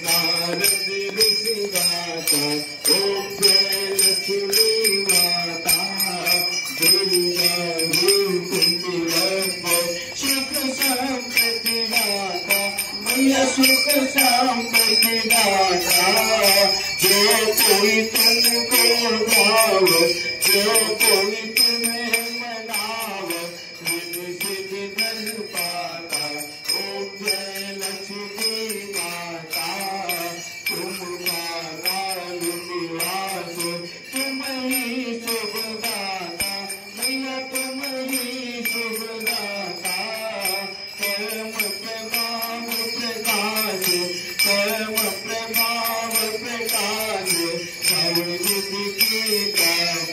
नारद ऋषि गाता, ओम जय लक्ष्मी माता, दुर्गा रूप निरंतर, सुख संपत्ति दाता, मैया सुख संपत्ति दाता। जो कोई तुमको गावे, जो कोई तुम्हें मनावे, रिद्धि सिद्धि धन पाता। ओम जय लक्ष्मी माता, तुमका लाल निवास, तुम ही शुभ दाता, मैया तुम ही शुभ दाता। परम प्रभाव प्रकाश, परम प्रभाव प्रकाश, सर्वनिधि की दाता।